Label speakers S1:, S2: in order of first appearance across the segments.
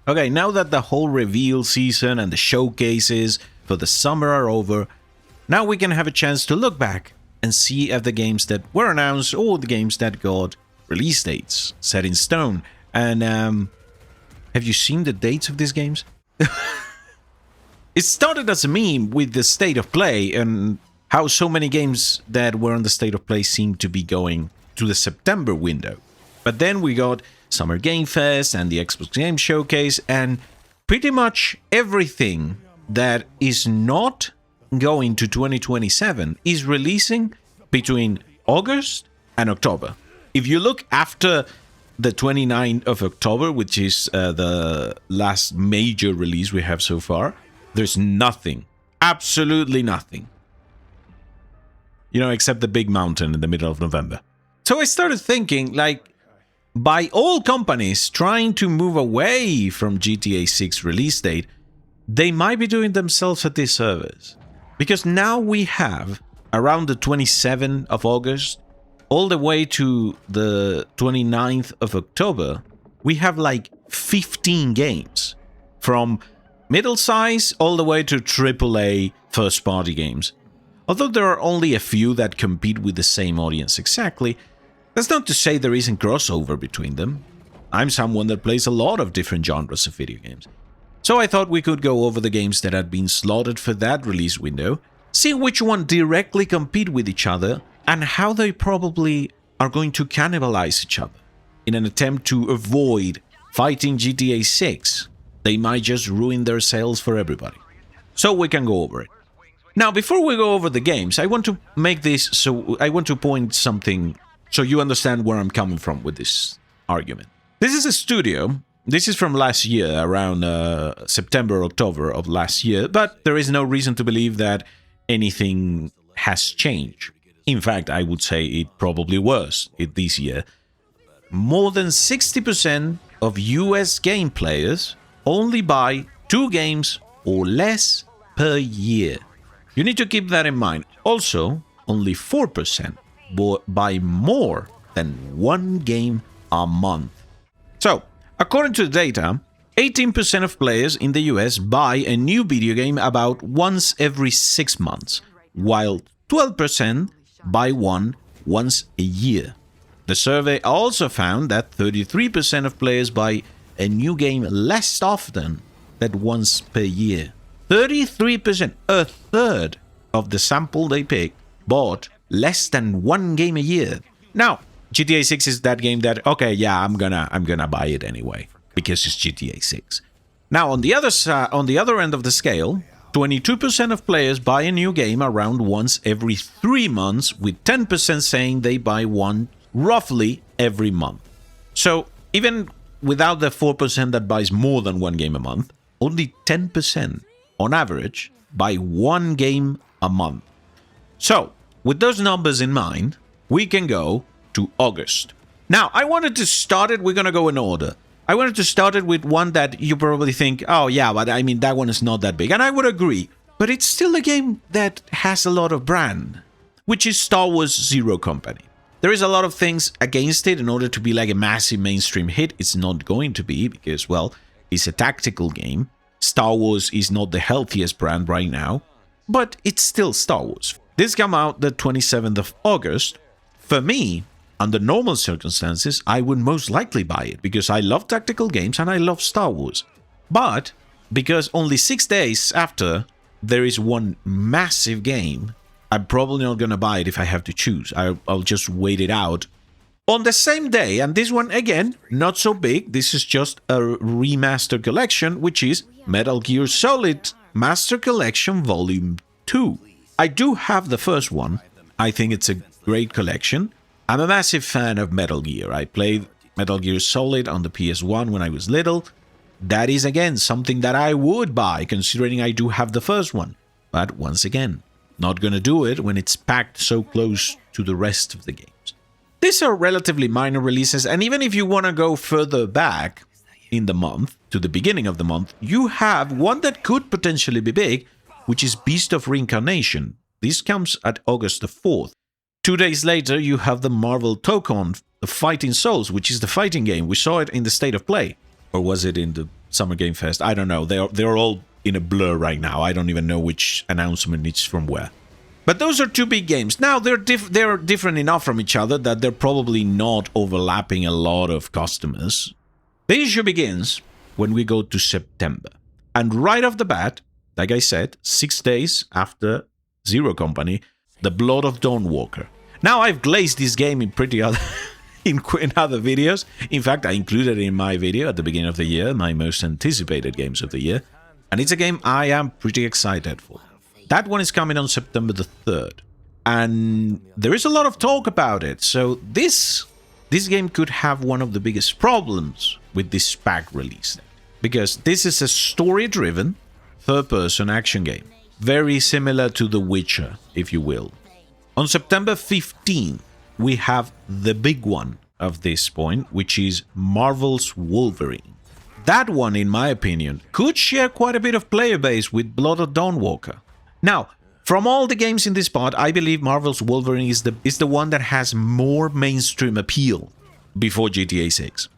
S1: Okay, now that the whole reveal season and the showcases for the summer are over, now we can have a chance to look back and see if the games that were announced or the games that got release dates set in stone. And have you seen the dates of these games? It started as a meme with the state of play and how so many games that were on the state of play seemed to be going to the September window. But then we got Summer Game Fest and the Xbox Game Showcase, and pretty much everything that is not going to 2027 is releasing between August and October. If you look after the 29th of October, which is the last major release we have so far, there's nothing, absolutely nothing, except the big mountain in the middle of November. So I started thinking, like, by all companies trying to move away from GTA 6 release date, they might be doing themselves a disservice. Because now we have, around the 27th of August, all the way to the 29th of October, we have like 15 games. From middle size all the way to AAA first-party games. Although there are only a few that compete with the same audience exactly, that's not to say there isn't crossover between them. I'm someone that plays a lot of different genres of video games. So I thought we could go over the games that had been slotted for that release window, see which one directly compete with each other, and how they probably are going to cannibalize each other in an attempt to avoid fighting GTA 6. They might just ruin their sales for everybody. So we can go over it. Now, before we go over the games, I want to make this, so I want to point something so you understand where I'm coming from with this argument. This is a studio. This is from last year, around September, October of last year, but there is no reason to believe that anything has changed. In fact, I would say it probably was this year. More than 60% of US game players only buy 2 games or less per year. You need to keep that in mind. Also, only 4% buy more than 1 game a month. So, according to the data, 18% of players in the US buy a new video game about once every 6 months, while 12% buy one once a year. The survey also found that 33% of players buy a new game less often than once per year. 33%, a third of the sample they picked, bought less than 1 game a year. Now, GTA 6 is that game that, okay, yeah, I'm gonna buy it anyway because it's GTA 6. Now, on the other end of the scale, 22% of players buy a new game around once every 3 months, with 10% saying they buy one roughly every month. So, even without the 4% that buys more than 1 game a month, only 10% on average buy 1 game a month. So, with those numbers in mind, we can go to August. Now, I wanted to start it, we're going to go in order. I wanted to start it with one that you probably think, oh yeah, but I mean, that one is not that big. And I would agree. But it's still a game that has a lot of brand, which is Star Wars Zero Company. There is a lot of things against it in order to be like a massive mainstream hit. It's not going to be because, well, it's a tactical game. Star Wars is not the healthiest brand right now, but it's still Star Wars. This came out the 27th of August. For me, under normal circumstances, I would most likely buy it because I love tactical games and I love Star Wars. But because only 6 days after there is one massive game, I'm probably not going to buy it if I have to choose. I'll just wait it out. On the same day, and this one, again, not so big, this is just a remaster collection, which is Metal Gear Solid Master Collection Volume 2. I do have the first one. I think it's a great collection. I'm a massive fan of Metal Gear. I played Metal Gear Solid on the PS1 when I was little. That is, again, something that I would buy, considering I do have the first one. But once again, not gonna do it when it's packed so close to the rest of the games. These are relatively minor releases, and even if you want to go further back in the month, to the beginning of the month, you have one that could potentially be big, which is Beast of Reincarnation. This comes at August the 4th. 2 days later, you have the Marvel Tokon, the Fighting Souls, which is the fighting game. We saw it in the State of Play. Or was it in the Summer Game Fest. I don't know. They're all in a blur right now. I don't even know which announcement is from where. But those are two big games. Now, they're different enough from each other that they're probably not overlapping a lot of customers. The issue begins when we go to September. And right off the bat, like I said, 6 days after Zero Company, The Blood of Dawnwalker. Now, I've glazed this game in in other videos. In fact, I included it in my video at the beginning of the year, my most anticipated games of the year. And it's a game I am pretty excited for. That one is coming on September the 3rd. And there is a lot of talk about it. So this game could have one of the biggest problems with this spec release. Because this is a story-driven, third-person action game. Very similar to The Witcher, if you will. On September 15th, we have the big one of this point, which is Marvel's Wolverine. That one, in my opinion, could share quite a bit of player base with Blood of Dawnwalker. Now, from all the games in this part, I believe Marvel's Wolverine is the one that has more mainstream appeal before GTA 6.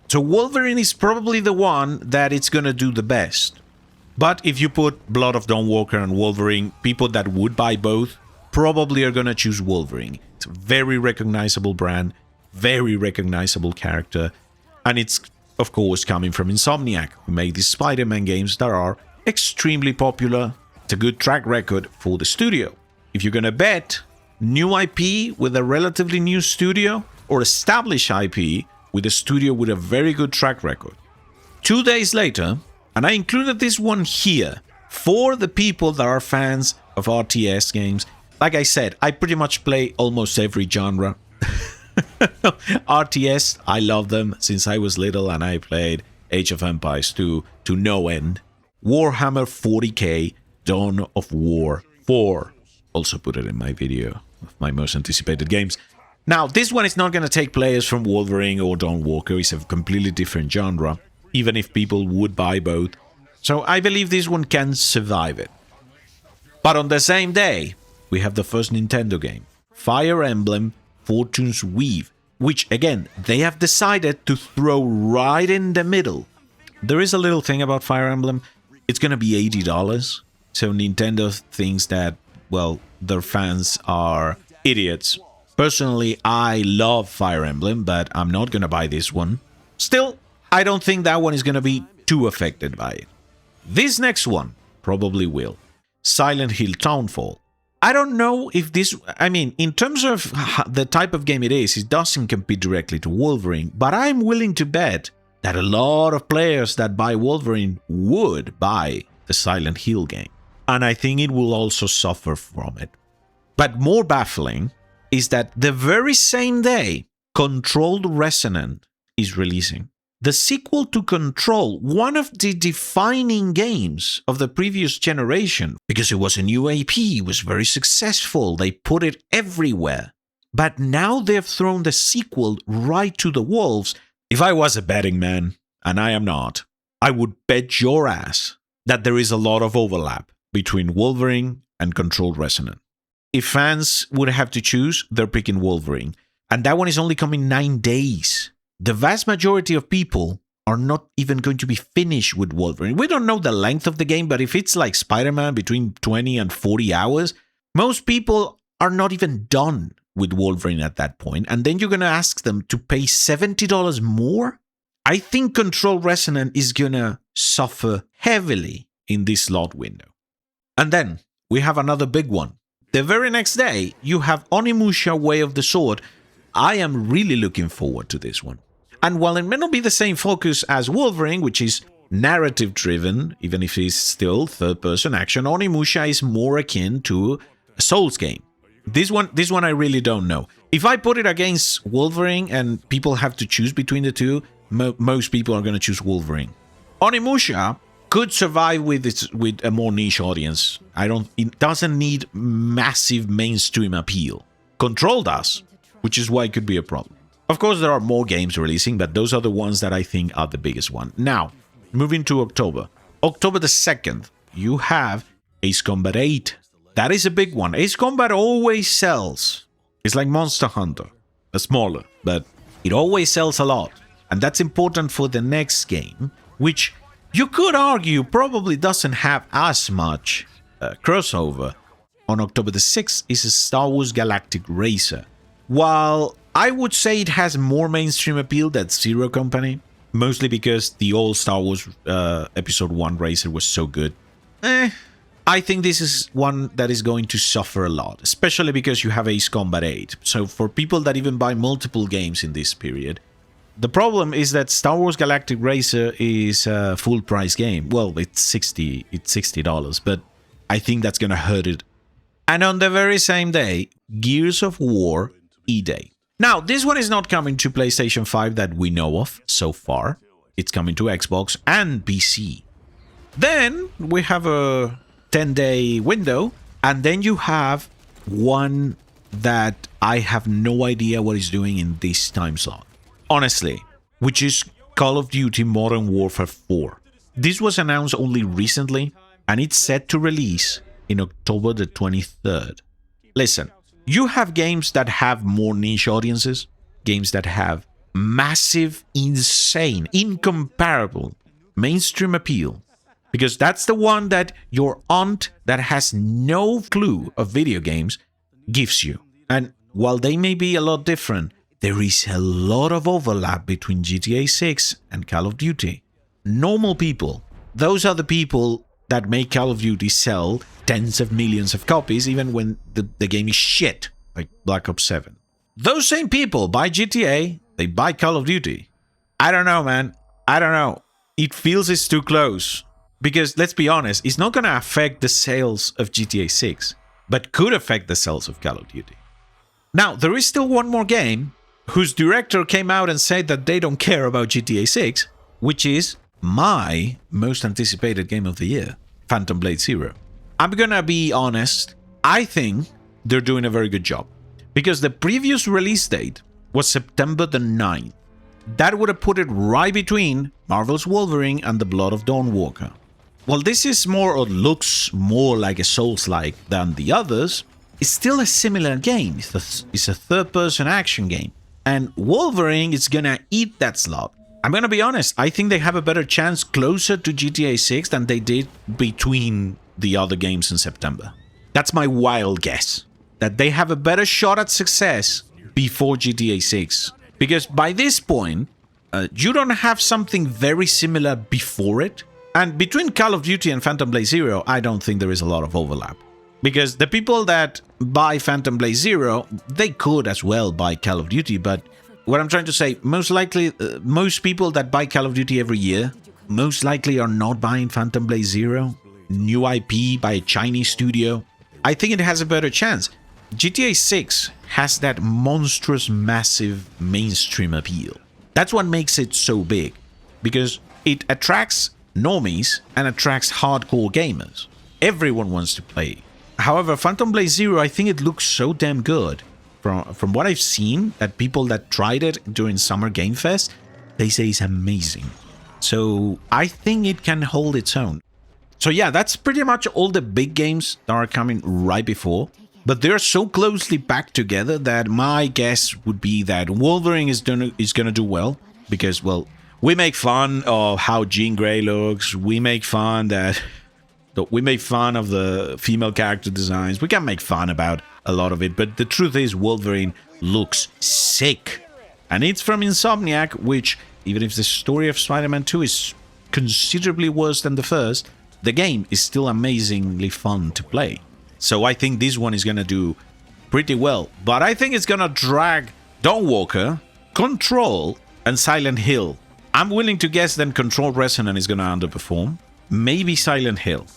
S1: So Wolverine is probably the one that it's gonna do the best. But if you put Blood of Dawnwalker and Wolverine, people that would buy both probably are gonna choose Wolverine. It's a very recognizable brand, very recognizable character, and it's, of course, coming from Insomniac, who made these Spider-Man games that are extremely popular. It's a good track record for the studio. If you're gonna bet new IP with a relatively new studio, or established IP with a studio with a very good track record. 2 days later, and I included this one here for the people that are fans of RTS games. Like I said, I pretty much play almost every genre. RTS, I love them since I was little, and I played Age of Empires 2 to no end. Warhammer 40k, Dawn of War 4. Also put it in my video of my most anticipated games. Now, this one is not going to take players from Wolverine or Dawnwalker. It's a completely different genre, even if people would buy both. So I believe this one can survive it. But on the same day, we have the first Nintendo game, Fire Emblem Fortune's Weave, which, again, they have decided to throw right in the middle. There is a little thing about Fire Emblem. It's going to be $80. So Nintendo thinks that, well, their fans are idiots. Personally, I love Fire Emblem, but I'm not going to buy this one. Still, I don't think that one is going to be too affected by it. This next one probably will. Silent Hill Townfall. I don't know if this... I mean, in terms of the type of game it doesn't compete directly to Wolverine, but I'm willing to bet that a lot of players that buy Wolverine would buy the Silent Hill game. And I think it will also suffer from it. But more baffling is that the very same day, Control Resonant is releasing. The sequel to Control, one of the defining games of the previous generation, because it was a new IP, it was very successful, they put it everywhere. But now they've thrown the sequel right to the wolves. If I was a betting man, and I am not, I would bet your ass that there is a lot of overlap between Wolverine and Control Resonant. If fans would have to choose, they're picking Wolverine. And that one is only coming 9 days. The vast majority of people are not even going to be finished with Wolverine. We don't know the length of the game, but if it's like Spider-Man between 20 and 40 hours, most people are not even done with Wolverine at that point. And then you're going to ask them to pay $70 more? I think Control Resonant is going to suffer heavily in this slot window. And then we have another big one. The very next day, you have Onimusha Way of the Sword. I am really looking forward to this one. And while it may not be the same focus as Wolverine, which is narrative-driven, even if it's still third-person action, Onimusha is more akin to a Souls game. This one I really don't know. If I put it against Wolverine and people have to choose between the two, most people are going to choose Wolverine. Onimusha could survive with a more niche audience. It doesn't need massive mainstream appeal. Control does, which is why it could be a problem. Of course, there are more games releasing, but those are the ones that I think are the biggest one. Now, moving to October. October the 2nd, you have Ace Combat 8. That is a big one. Ace Combat always sells. It's like Monster Hunter, a smaller, but it always sells a lot. And that's important for the next game, which you could argue probably doesn't have as much crossover on October the 6th is Star Wars Galactic Racer. While I would say it has more mainstream appeal than Zero Company, mostly because the old Star Wars Episode 1 Racer was so good, I think this is one that is going to suffer a lot, especially because you have Ace Combat 8. So for people that even buy multiple games in this period, the problem is that Star Wars Galactic Racer is a full price game. Well, it's $60, but I think that's going to hurt it. And on the very same day, Gears of War E-Day. Now, this one is not coming to PlayStation 5 that we know of so far. It's coming to Xbox and PC. Then we have a 10-day window, and then you have one that I have no idea what it's doing in this time slot. Honestly, which is Call of Duty Modern Warfare 4. This was announced only recently, and it's set to release in October the 23rd. Listen, you have games that have more niche audiences, games that have massive, insane, incomparable mainstream appeal, because that's the one that your aunt that has no clue of video games gives you. And while they may be a lot different, there is a lot of overlap between GTA 6 and Call of Duty. Normal people, those are the people that make Call of Duty sell tens of millions of copies even when the game is shit, like Black Ops 7. Those same people buy GTA, they buy Call of Duty. I don't know, man. I don't know. It feels it's too close. Because, let's be honest, it's not going to affect the sales of GTA 6, but could affect the sales of Call of Duty. Now, there is still one more game whose director came out and said that they don't care about GTA 6, which is my most anticipated game of the year, Phantom Blade Zero. I'm gonna be honest, I think they're doing a very good job, because the previous release date was September the 9th. That would have put it right between Marvel's Wolverine and The Blood of Dawnwalker. While this is more or looks more like a Souls-like than the others, it's still a similar game. It's a third-person action game. And Wolverine is gonna eat that slot. I'm gonna be honest, I think they have a better chance closer to GTA 6 than they did between the other games in September. That's my wild guess. That they have a better shot at success before GTA 6. Because by this point, you don't have something very similar before it. And between Call of Duty and Phantom Blade Zero, I don't think there is a lot of overlap. Because the people that buy Phantom Blade Zero, they could as well buy Call of Duty, but what I'm trying to say, most likely, most people that buy Call of Duty every year, most likely are not buying Phantom Blade Zero, new IP by a Chinese studio. I think it has a better chance. GTA 6 has that monstrous, massive mainstream appeal. That's what makes it so big, because it attracts normies and attracts hardcore gamers. Everyone wants to play. However, Phantom Blade Zero, I think it looks so damn good. From what I've seen, that people that tried it during Summer Game Fest, they say it's amazing. So I think it can hold its own. So yeah, that's pretty much all the big games that are coming right before. But they're so closely packed together that my guess would be that Wolverine is gonna do well. Because, well, we make fun of how Jean Grey looks. We make fun of the female character designs. We can make fun about a lot of it, but the truth is Wolverine looks sick. And it's from Insomniac, which, even if the story of Spider-Man 2 is considerably worse than the first, the game is still amazingly fun to play. So I think this one is going to do pretty well. But I think it's going to drag Dawnwalker, Control, and Silent Hill. I'm willing to guess then Control Resonant is going to underperform. Maybe Silent Hill.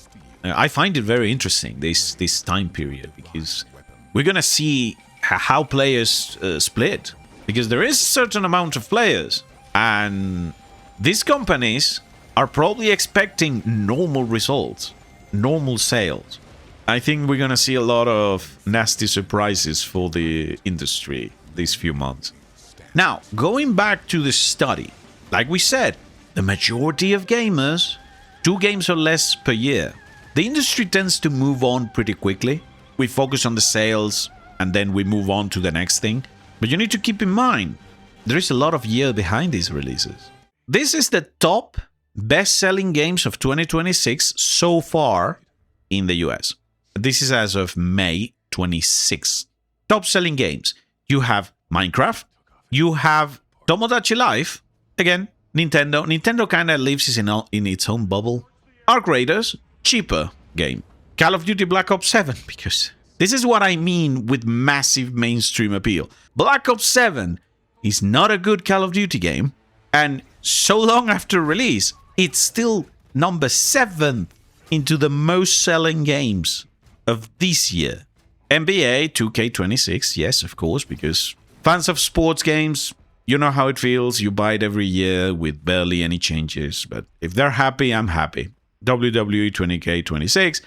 S1: I find it very interesting, this time period, because we're going to see how players split. Because there is a certain amount of players, and these companies are probably expecting normal results, normal sales. I think we're going to see a lot of nasty surprises for the industry these few months. Now, going back to the study, like we said, the majority of gamers, 2 games or less per year. The industry tends to move on pretty quickly. We focus on the sales, and then we move on to the next thing. But you need to keep in mind, there is a lot of year behind these releases. This is the top best-selling games of 2026 so far in the US. This is as of May 26th. Top-selling games. You have Minecraft. You have Tomodachi Life. Again, Nintendo. Nintendo kind of lives in its own bubble. Arc Raiders. Cheaper game. Call of Duty Black Ops 7, because this is what I mean with massive mainstream appeal. Black Ops 7 is not a good Call of Duty game, and so long after release, it's still number 7 into the most selling games of this year. NBA 2K26, yes, of course, because fans of sports games, you know how it feels. You buy it every year with barely any changes, but if they're happy, I'm happy. WWE 20K26,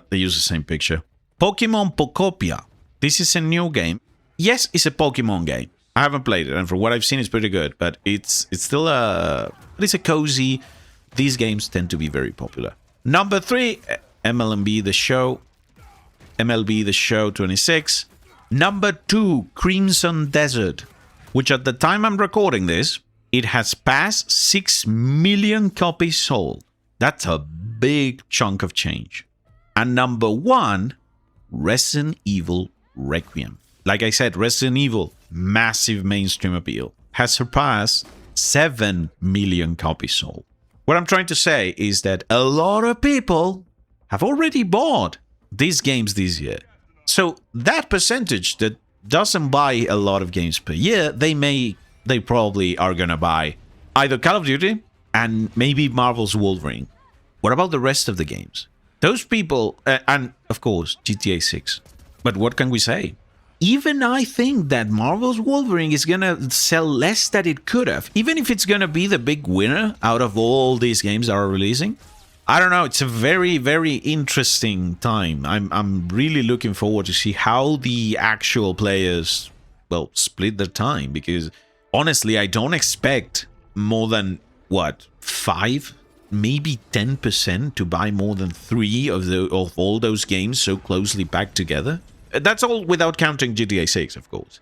S1: they use the same picture. Pokemon Pokopia. This is a new game. Yes, it's a Pokemon game. I haven't played it, and from what I've seen, it's pretty good. But it's still it's a cozy. These games tend to be very popular. Number 3, MLB The Show. MLB The Show 26. Number 2, Crimson Desert, which at the time I'm recording this, it has passed 6 million copies sold. That's a big chunk of change. And number 1, Resident Evil Requiem. Like I said, Resident Evil, massive mainstream appeal, has surpassed 7 million copies sold. What I'm trying to say is that a lot of people have already bought these games this year. So that percentage that doesn't buy a lot of games per year, they probably are gonna buy either Call of Duty and maybe Marvel's Wolverine. What about the rest of the games? Those people, and of course, GTA 6. But what can we say? Even I think that Marvel's Wolverine is going to sell less than it could have. Even if it's going to be the big winner out of all these games that are releasing. I don't know. It's a very, very interesting time. I'm really looking forward to see how the actual players, well, split their time. Because honestly, I don't expect more than, 5? Maybe 10% to buy more than 3 of all those games so closely packed together. That's all without counting GTA 6, of course.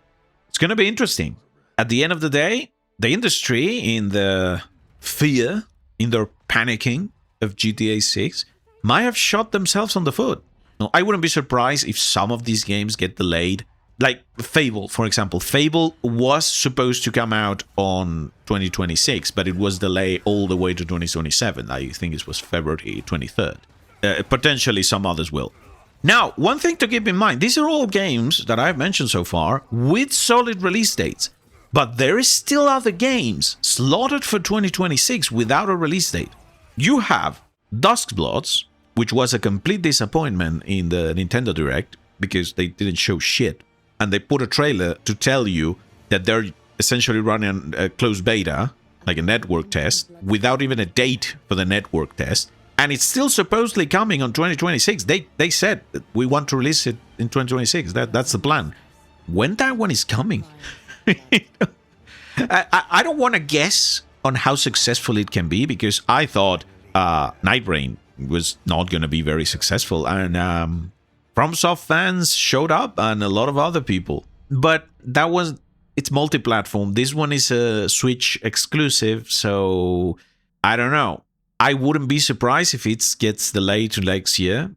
S1: It's going to be interesting. At the end of the day, the industry, in the fear, in their panicking of GTA 6, might have shot themselves on the foot. Now, I wouldn't be surprised if some of these games get delayed. Like Fable, for example. Fable was supposed to come out on 2026, but it was delayed all the way to 2027. I think it was February 23rd. Potentially some others will. Now, one thing to keep in mind, these are all games that I've mentioned so far with solid release dates. But there is still other games slotted for 2026 without a release date. You have Duskbloods, which was a complete disappointment in the Nintendo Direct because they didn't show shit. And they put a trailer to tell you that they're essentially running a closed beta, like a network test, without even a date for the network test. And it's still supposedly coming on 2026. They said that we want to release it in 2026. That's the plan. When that one is coming, I don't want to guess on how successful it can be, because I thought Night Rain was not going to be very successful. And FromSoft fans showed up, and a lot of other people. But it's multi-platform. This one is a Switch exclusive, so I don't know. I wouldn't be surprised if it gets delayed to next year.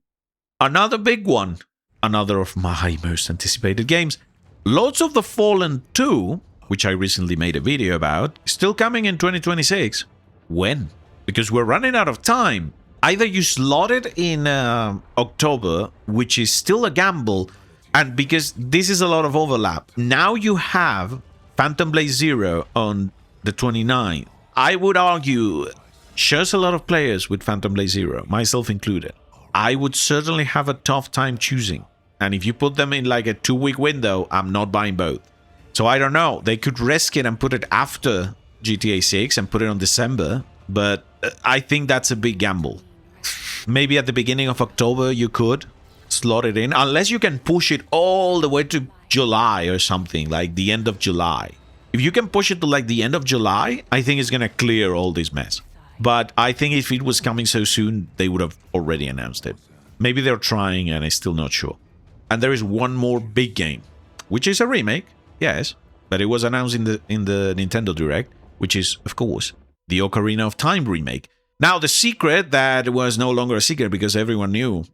S1: Another big one, another of my most anticipated games, Lords of the Fallen 2, which I recently made a video about, is still coming in 2026. When? Because we're running out of time. Either you slot it in October, which is still a gamble, and because this is a lot of overlap. Now you have Phantom Blade Zero on the 29th. I would argue shares a lot of players with Phantom Blade Zero, myself included. I would certainly have a tough time choosing. And if you put them in like a 2-week window, I'm not buying both. So I don't know. They could risk it and put it after GTA 6 and put it on December. But I think that's a big gamble. Maybe at the beginning of October you could slot it in. Unless you can push it all the way to July or something, like the end of July. If you can push it to like the end of July, I think it's going to clear all this mess. But I think if it was coming so soon, they would have already announced it. Maybe they're trying and I'm still not sure. And there is one more big game, which is a remake, yes, but it was announced in the Nintendo Direct, which is, of course, the Ocarina of Time remake. Now, the secret that was no longer a secret because everyone knew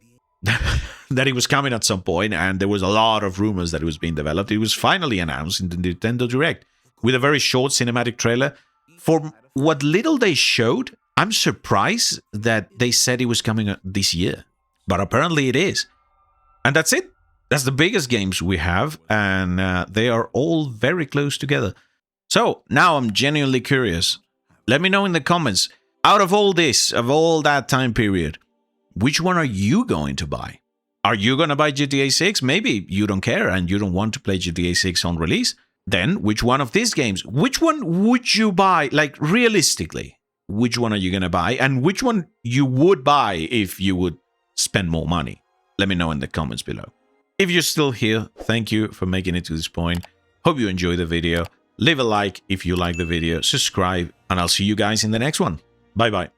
S1: that it was coming at some point, and there was a lot of rumors that it was being developed. It was finally announced in the Nintendo Direct with a very short cinematic trailer. For what little they showed, I'm surprised that they said it was coming this year, but apparently it is. And that's it. That's the biggest games we have, and they are all very close together. So now I'm genuinely curious. Let me know in the comments, out of all this, of all that time period, which one are you going to buy? Are you going to buy GTA 6? Maybe you don't care and you don't want to play GTA 6 on release. Then which one of these games? Which one would you buy? Like, realistically, which one are you going to buy? And which one you would buy if you would spend more money? Let me know in the comments below. If you're still here, thank you for making it to this point. Hope you enjoyed the video. Leave a like if you like the video, subscribe, and I'll see you guys in the next one. Bye-bye.